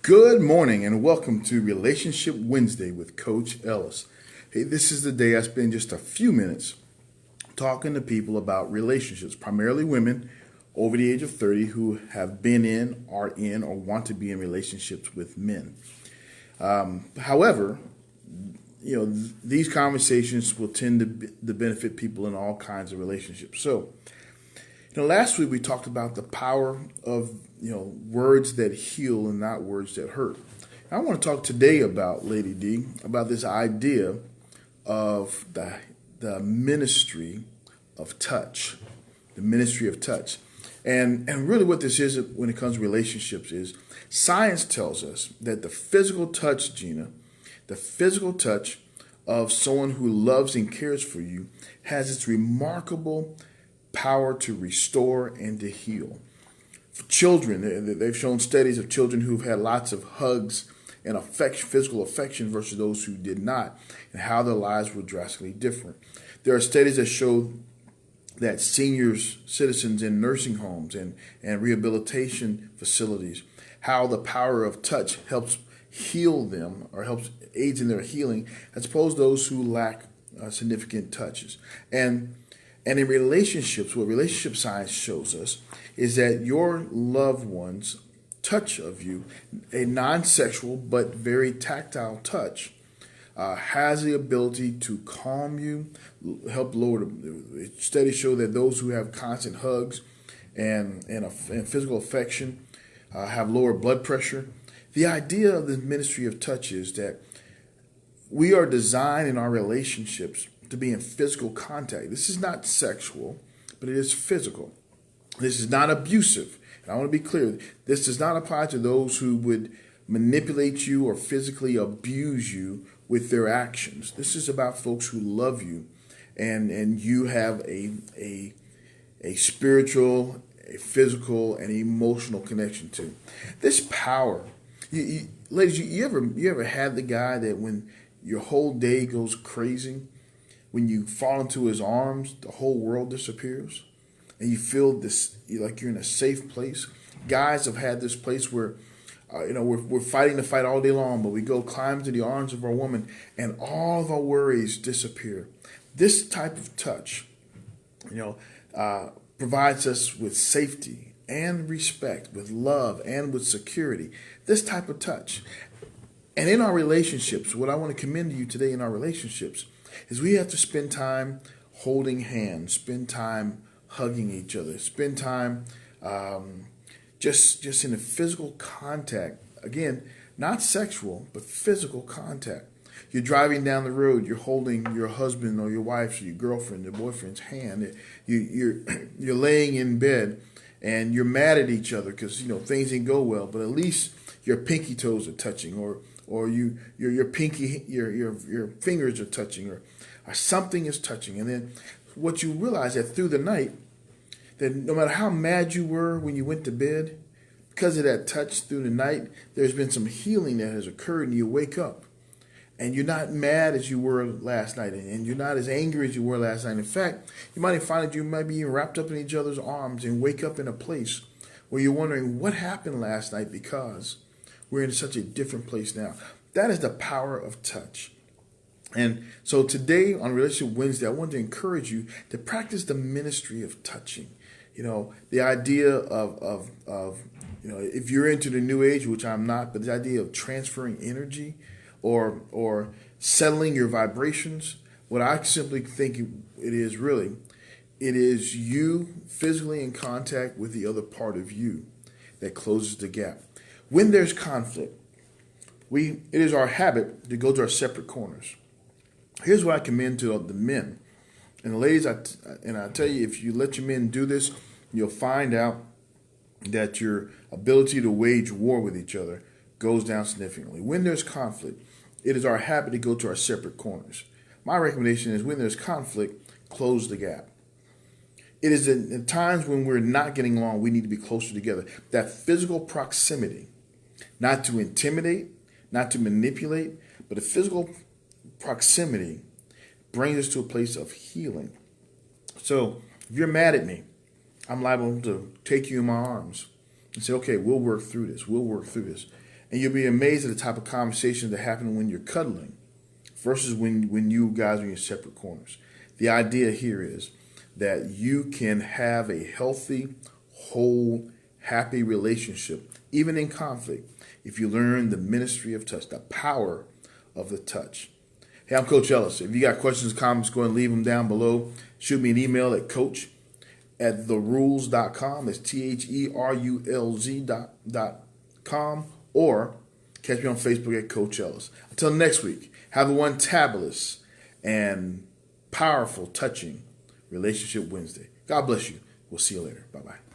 Good morning and welcome to Relationship Wednesday with Coach Ellis. Hey, this is the day I spend just a few minutes talking to people about relationships, primarily women over the age of 30 who have been in, are in, or want to be in relationships with men. However, these conversations will tend to benefit people in all kinds of relationships. So, last week we talked about the power of words that heal and not words that hurt. I want to talk today about, Lady D, about this idea of the ministry of touch. The ministry of touch. And really what this is when it comes to relationships is science tells us that the physical touch, Gina, the physical touch of someone who loves and cares for you has its remarkable power to restore and to heal. For children, they've shown studies of children who've had lots of hugs and physical affection versus those who did not, and how their lives were drastically different. There are studies that show that seniors, citizens in nursing homes and rehabilitation facilities, how the power of touch helps heal them or aids in their healing, as opposed to those who lack significant touches. And in relationships, what relationship science shows us is that your loved one's touch of you, a non-sexual but very tactile touch, has the ability to calm you, help lower the studies show that those who have constant hugs and physical affection have lower blood pressure. The idea of the ministry of touch is that we are designed in our relationships to be in physical contact. This is not sexual, but it is physical. This is not abusive. And I want to be clear, this does not apply to those who would manipulate you or physically abuse you with their actions. This is about folks who love you and you have a spiritual, a physical, and emotional connection to. This power, ladies, you ever had the guy that when your whole day goes crazy, when you fall into his arms, the whole world disappears, and you feel this like you're in a safe place? Guys have had this place where, we're fighting the fight all day long, but we go climb to the arms of our woman, and all of our worries disappear. This type of touch, provides us with safety and respect, with love and with security. This type of touch. And in our relationships, what I want to commend to you today in our relationships is we have to spend time holding hands, spend time hugging each other, spend time just in a physical contact. Again, not sexual, but physical contact. You're driving down the road, you're holding your husband or your wife's or your girlfriend or boyfriend's hand. You're laying in bed and you're mad at each other because things didn't go well, but at least your pinky toes are touching, or your pinky, your fingers are touching, or something is touching. And then what you realize that through the night, that no matter how mad you were when you went to bed, because of that touch through the night, there's been some healing that has occurred, and you wake up and you're not mad as you were last night, and you're not as angry as you were last night. In fact, you might find that you might be wrapped up in each other's arms and wake up in a place where you're wondering what happened last night, because we're in such a different place now. That is the power of touch. And so today on Relationship Wednesday, I want to encourage you to practice the ministry of touching. The idea of if you're into the new age, which I'm not, but the idea of transferring energy or settling your vibrations. What I simply think it is you physically in contact with the other part of you that closes the gap. When there's conflict, it is our habit to go to our separate corners. Here's what I commend to the men. And the ladies, I tell you, if you let your men do this, you'll find out that your ability to wage war with each other goes down significantly. When there's conflict, it is our habit to go to our separate corners. My recommendation is when there's conflict, close the gap. It is in times when we're not getting along, we need to be closer together. That physical proximity, not to intimidate, not to manipulate, but a physical proximity brings us to a place of healing. So if you're mad at me, I'm liable to take you in my arms and say, okay, we'll work through this. And you'll be amazed at the type of conversations that happen when you're cuddling versus when you guys are in your separate corners. The idea here is that you can have a healthy, whole, happy relationship, even in conflict, if you learn the ministry of touch, the power of the touch. Hey, I'm Coach Ellis. If you got questions, comments, go ahead and leave them down below. Shoot me an email at coach@therulz.com. That's THERULZ.com. Or catch me on Facebook at Coach Ellis. Until next week, have a one-tabulous and powerful, touching Relationship Wednesday. God bless you. We'll see you later. Bye-bye.